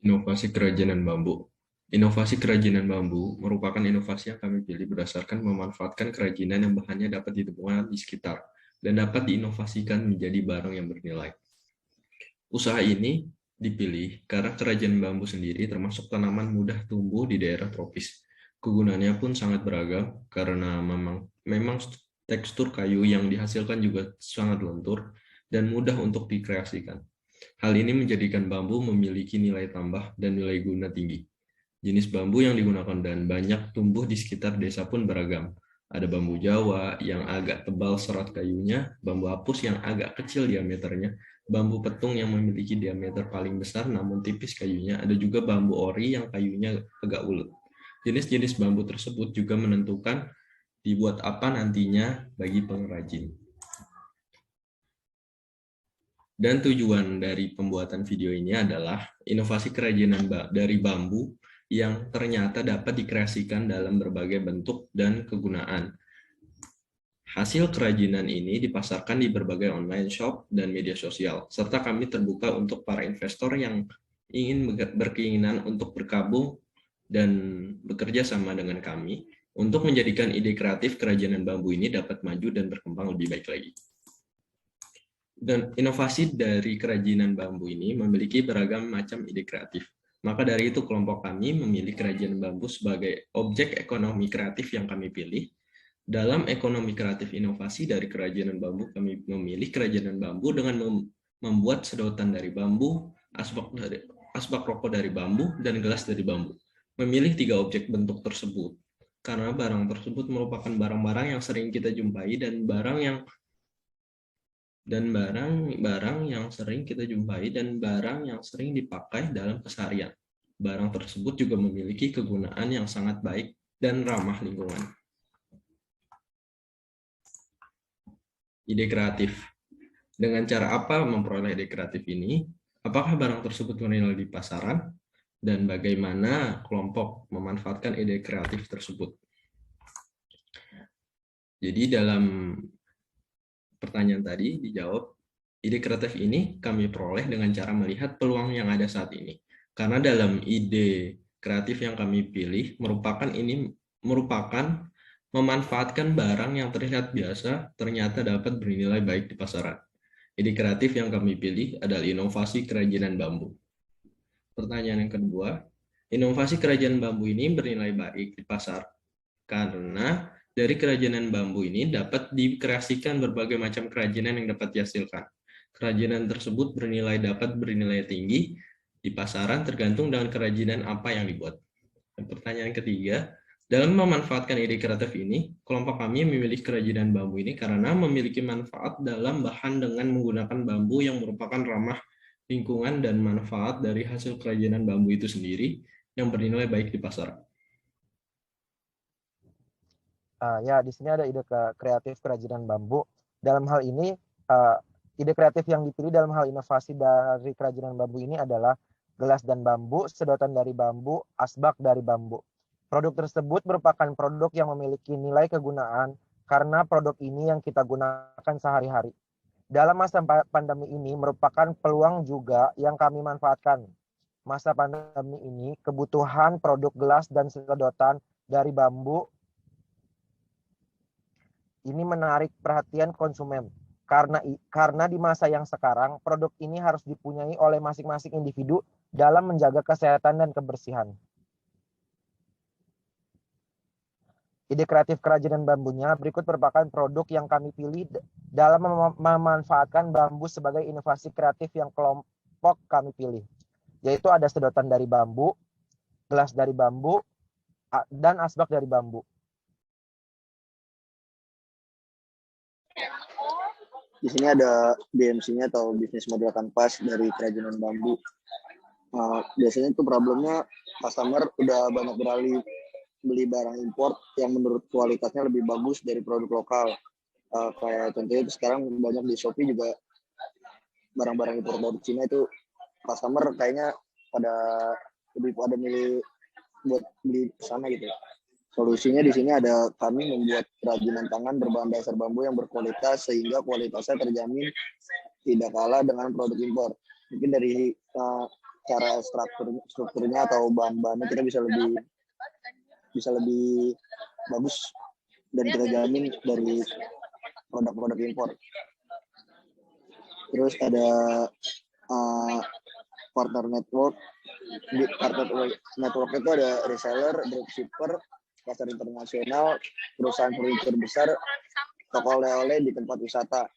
Inovasi kerajinan bambu. Inovasi kerajinan bambu merupakan inovasi yang kami pilih berdasarkan memanfaatkan kerajinan yang bahannya dapat ditemukan di sekitar dan dapat diinovasikan menjadi barang yang bernilai. Usaha ini dipilih karena kerajinan bambu sendiri termasuk tanaman mudah tumbuh di daerah tropis. Kegunaannya pun sangat beragam karena memang tekstur kayu yang dihasilkan juga sangat lentur dan mudah untuk dikreasikan. Hal ini menjadikan bambu memiliki nilai tambah dan nilai guna tinggi. Jenis bambu yang digunakan dan banyak tumbuh di sekitar desa pun beragam. Ada bambu Jawa yang agak tebal serat kayunya, bambu apus yang agak kecil diameternya, bambu petung yang memiliki diameter paling besar namun tipis kayunya, ada juga bambu ori yang kayunya agak ulet. Jenis-jenis bambu tersebut juga menentukan dibuat apa nantinya bagi pengrajin. Dan tujuan dari pembuatan video ini adalah inovasi kerajinan dari bambu yang ternyata dapat dikreasikan dalam berbagai bentuk dan kegunaan. Hasil kerajinan ini dipasarkan di berbagai online shop dan media sosial, serta kami terbuka untuk para investor yang ingin berkeinginan untuk bergabung dan bekerja sama dengan kami untuk menjadikan ide kreatif kerajinan bambu ini dapat maju dan berkembang lebih baik lagi. Dan inovasi dari kerajinan bambu ini memiliki beragam macam ide kreatif. Maka dari itu kelompok kami memilih kerajinan bambu sebagai objek ekonomi kreatif yang kami pilih. Dalam ekonomi kreatif inovasi dari kerajinan bambu, kami memilih kerajinan bambu dengan membuat sedotan dari bambu, asbak rokok dari bambu, dan gelas dari bambu. Memilih 3 objek bentuk tersebut karena barang tersebut merupakan barang-barang yang sering kita jumpai dan barang yang sering kita jumpai dan barang yang sering dipakai dalam keseharian. Barang tersebut juga memiliki kegunaan yang sangat baik dan ramah lingkungan. Ide kreatif. Dengan cara apa memperoleh ide kreatif ini? Apakah barang tersebut bernilai di pasaran? Dan bagaimana kelompok memanfaatkan ide kreatif tersebut? Jadi dalam pertanyaan tadi dijawab, ide kreatif ini kami peroleh dengan cara melihat peluang yang ada saat ini. Karena dalam ide kreatif yang kami pilih merupakan memanfaatkan barang yang terlihat biasa ternyata dapat bernilai baik di pasaran. Ide kreatif yang kami pilih adalah inovasi kerajinan bambu. Pertanyaan yang kedua, inovasi kerajinan bambu ini bernilai baik di pasar karena dari kerajinan bambu ini dapat dikreasikan berbagai macam kerajinan yang dapat dihasilkan. Kerajinan tersebut dapat bernilai tinggi di pasaran tergantung dengan kerajinan apa yang dibuat. Dan pertanyaan ketiga, dalam memanfaatkan ide kreatif ini, kelompok kami memilih kerajinan bambu ini karena memiliki manfaat dalam bahan dengan menggunakan bambu yang merupakan ramah lingkungan dan manfaat dari hasil kerajinan bambu itu sendiri yang bernilai baik di pasaran. Ya, di sini ada ide kreatif kerajinan bambu. Dalam hal ini, ide kreatif yang dipilih dalam hal inovasi dari kerajinan bambu ini adalah gelas dan bambu, sedotan dari bambu, asbak dari bambu. Produk tersebut merupakan produk yang memiliki nilai kegunaan karena produk ini yang kita gunakan sehari-hari. Dalam masa pandemi ini merupakan peluang juga yang kami manfaatkan. Masa pandemi ini, kebutuhan produk gelas dan sedotan dari bambu ini menarik perhatian konsumen karena di masa yang sekarang produk ini harus dipunyai oleh masing-masing individu dalam menjaga kesehatan dan kebersihan. Ide kreatif kerajinan bambunya berikut merupakan produk yang kami pilih dalam memanfaatkan bambu sebagai inovasi kreatif yang kelompok kami pilih, yaitu ada sedotan dari bambu, gelas dari bambu, dan asbak dari bambu. Di sini ada BMC-nya atau bisnis model kanvas dari kerajinan bambu. Biasanya itu problemnya customer udah banyak beralih beli barang import yang menurut kualitasnya lebih bagus dari produk lokal. Kayak contohnya itu sekarang banyak di Shopee juga barang-barang import dari Cina itu customer kayaknya lebih pada milih buat beli sana gitu. Solusinya di sini ada kami membuat kerajinan tangan berbahan dasar bambu yang berkualitas sehingga kualitasnya terjamin tidak kalah dengan produk impor. Mungkin dari cara strukturnya atau bahan-bahannya kita bisa lebih bagus dan kita jamin dari produk-produk impor. Terus ada partner network. Di partner network itu ada reseller, dropshipper, pasar internasional, perusahaan furniture besar, toko oleh-oleh di tempat wisata.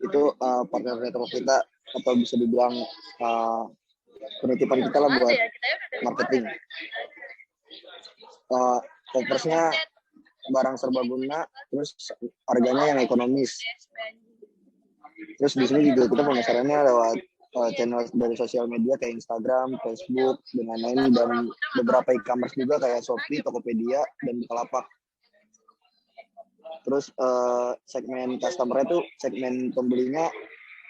Itu partner network kita, atau bisa dibilang penitipan kita lah buat marketing. Offersnya barang serbaguna, terus harganya yang ekonomis. Terus di sini juga kita pemasarannya lewat channel dari sosial media kayak Instagram, Facebook, dan lain-lain, dan beberapa e-commerce juga kayak Shopee, Tokopedia, dan Bukalapak. Terus segmen customer itu, segmen pembelinya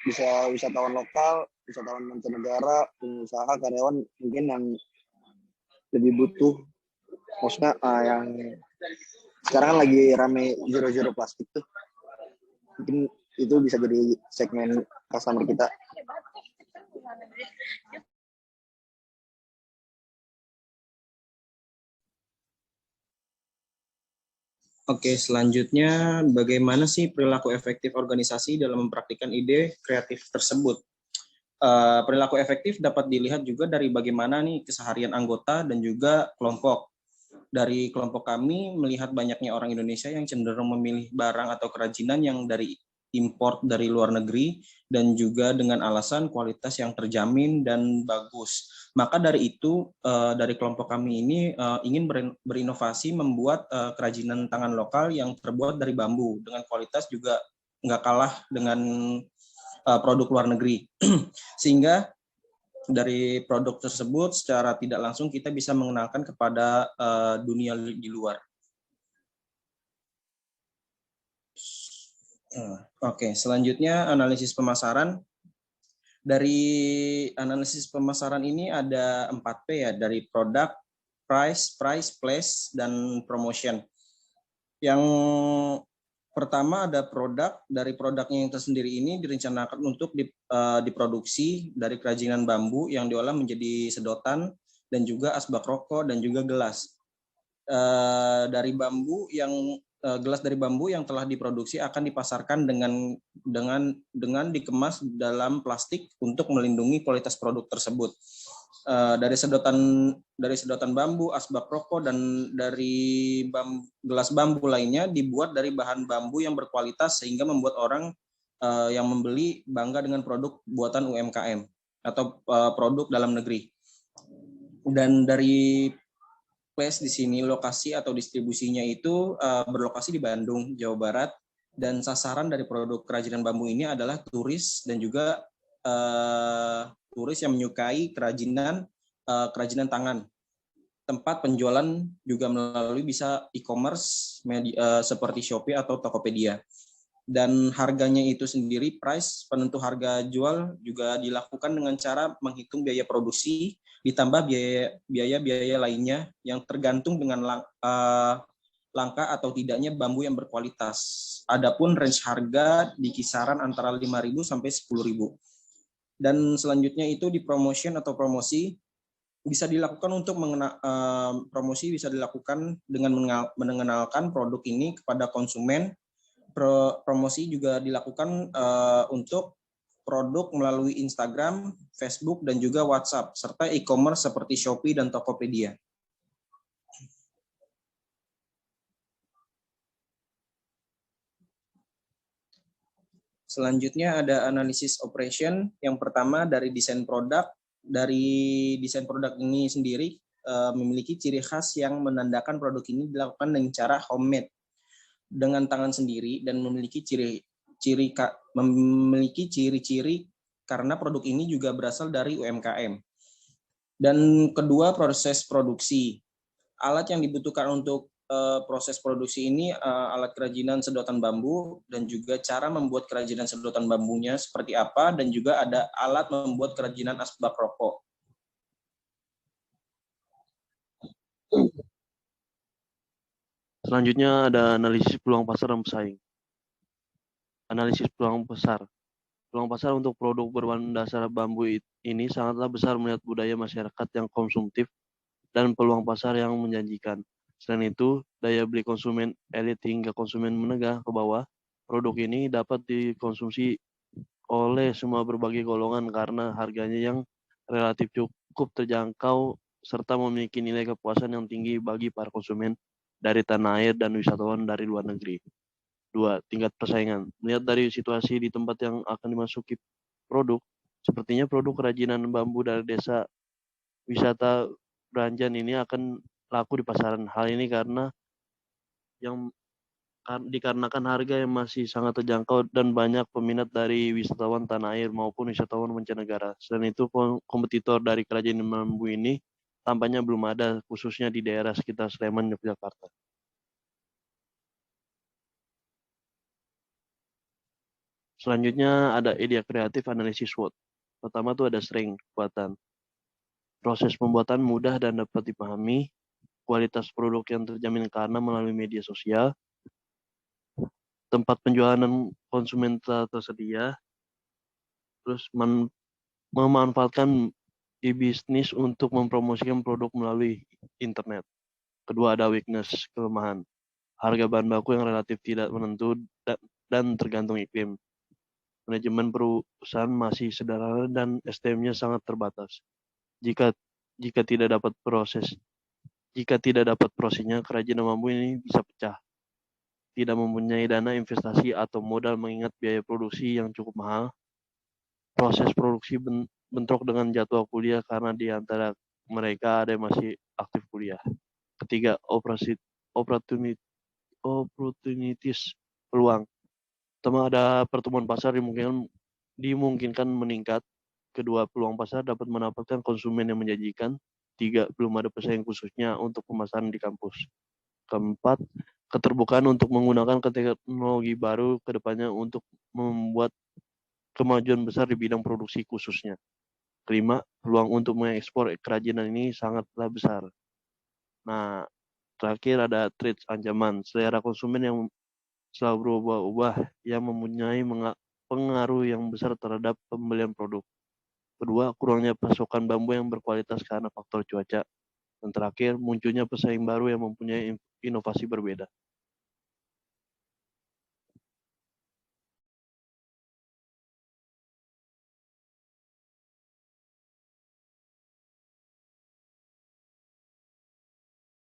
bisa wisatawan lokal, wisatawan mancanegara, pengusaha, karyawan mungkin yang lebih butuh. Maksudnya yang sekarang lagi rame zero plastik tuh. Mungkin itu bisa jadi segmen customer kita. Oke, selanjutnya bagaimana sih perilaku efektif organisasi dalam mempraktikkan ide kreatif tersebut? Perilaku efektif dapat dilihat juga dari bagaimana nih keseharian anggota dan juga kelompok. Dari kelompok kami melihat banyaknya orang Indonesia yang cenderung memilih barang atau kerajinan yang dari import dari luar negeri dan juga dengan alasan kualitas yang terjamin dan bagus. Maka dari itu, dari kelompok kami ini ingin berinovasi membuat kerajinan tangan lokal yang terbuat dari bambu dengan kualitas juga nggak kalah dengan produk luar negeri. Sehingga dari produk tersebut secara tidak langsung kita bisa mengenalkan kepada dunia di luar. Oke, selanjutnya analisis pemasaran. Dari analisis pemasaran ini ada 4P ya, dari produk, price, place, dan promotion. Yang pertama ada produk. Dari produknya yang tersendiri ini direncanakan untuk diproduksi dari kerajinan bambu yang diolah menjadi sedotan dan juga asbak rokok dan juga gelas. Dari bambu yang gelas dari bambu yang telah diproduksi akan dipasarkan dengan dikemas dalam plastik untuk melindungi kualitas produk tersebut. Dari sedotan bambu, asbak rokok, dan dari gelas bambu lainnya dibuat dari bahan bambu yang berkualitas sehingga membuat orang yang membeli bangga dengan produk buatan UMKM atau produk dalam negeri. Dan dari place di sini lokasi atau distribusinya itu berlokasi di Bandung, Jawa Barat, dan sasaran dari produk kerajinan bambu ini adalah turis dan juga turis yang menyukai kerajinan tangan. Tempat penjualan juga melalui bisa e-commerce seperti Shopee atau Tokopedia. Dan harganya itu sendiri, price penentu harga jual juga dilakukan dengan cara menghitung biaya produksi ditambah biaya lainnya yang tergantung dengan langka atau tidaknya bambu yang berkualitas. Adapun range harga di kisaran antara 5.000 sampai 10.000. Dan selanjutnya itu di promotion atau promosi bisa dilakukan untuk promosi bisa dilakukan dengan mengenalkan produk ini kepada konsumen. Promosi juga dilakukan untuk produk melalui Instagram, Facebook, dan juga WhatsApp, serta e-commerce seperti Shopee dan Tokopedia. Selanjutnya ada analisis operation. Yang pertama dari desain produk. Dari desain produk ini sendiri memiliki ciri khas yang menandakan produk ini dilakukan dengan cara homemade dengan tangan sendiri dan memiliki ciri-ciri karena produk ini juga berasal dari UMKM. Dan kedua, proses produksi. Alat yang dibutuhkan untuk proses produksi ini alat kerajinan sedotan bambu dan juga cara membuat kerajinan sedotan bambunya seperti apa, dan juga ada alat membuat kerajinan asbak rokok. Selanjutnya ada analisis peluang pasar dan pesaing. Analisis peluang pasar. Peluang pasar untuk produk berbahan dasar bambu ini sangatlah besar melihat budaya masyarakat yang konsumtif dan peluang pasar yang menjanjikan. Selain itu, daya beli konsumen elit hingga konsumen menengah ke bawah, produk ini dapat dikonsumsi oleh semua berbagai golongan karena harganya yang relatif cukup terjangkau serta memiliki nilai kepuasan yang tinggi bagi para konsumen dari tanah air dan wisatawan dari luar negeri. 2. Tingkat persaingan. Melihat dari situasi di tempat yang akan dimasuki produk, sepertinya produk kerajinan bambu dari desa wisata Beranjan ini akan laku di pasaran. Hal ini dikarenakan harga yang masih sangat terjangkau dan banyak peminat dari wisatawan tanah air maupun wisatawan mancanegara. Selain itu, kompetitor dari kerajinan bambu ini tampaknya belum ada, khususnya di daerah sekitar Sleman, Yogyakarta. Selanjutnya ada ide kreatif analisis SWOT. Pertama tuh ada strength, kekuatan. Proses pembuatan mudah dan dapat dipahami. Kualitas produk yang terjamin karena melalui media sosial. Tempat penjualan konsumen tersedia. Terus memanfaatkan e-bisnis untuk mempromosikan produk melalui internet. Kedua ada weakness, kelemahan. Harga bahan baku yang relatif tidak menentu dan tergantung iklim. Manajemen perusahaan masih sederhana dan SDM-nya sangat terbatas. Jika tidak dapat prosesnya, kerajinan bambu ini bisa pecah. Tidak mempunyai dana investasi atau modal mengingat biaya produksi yang cukup mahal. Proses produksi bentrok dengan jadwal kuliah karena di antara mereka ada yang masih aktif kuliah. Ketiga, opportunities, peluang. Pertama ada pertumbuhan pasar dimungkinkan meningkat. Kedua, peluang pasar dapat mendapatkan konsumen yang menjanjikan. 3, belum ada pesaing khususnya untuk pemasaran di kampus. Keempat, keterbukaan untuk menggunakan teknologi baru ke depannya untuk membuat kemajuan besar di bidang produksi khususnya. Kelima, peluang untuk mengekspor kerajinan ini sangatlah besar. Nah, terakhir ada threats, ancaman. Selera konsumen yang selalu berubah-ubah yang mempunyai pengaruh yang besar terhadap pembelian produk. Kedua, kurangnya pasokan bambu yang berkualitas karena faktor cuaca. Dan terakhir, munculnya pesaing baru yang mempunyai inovasi berbeda.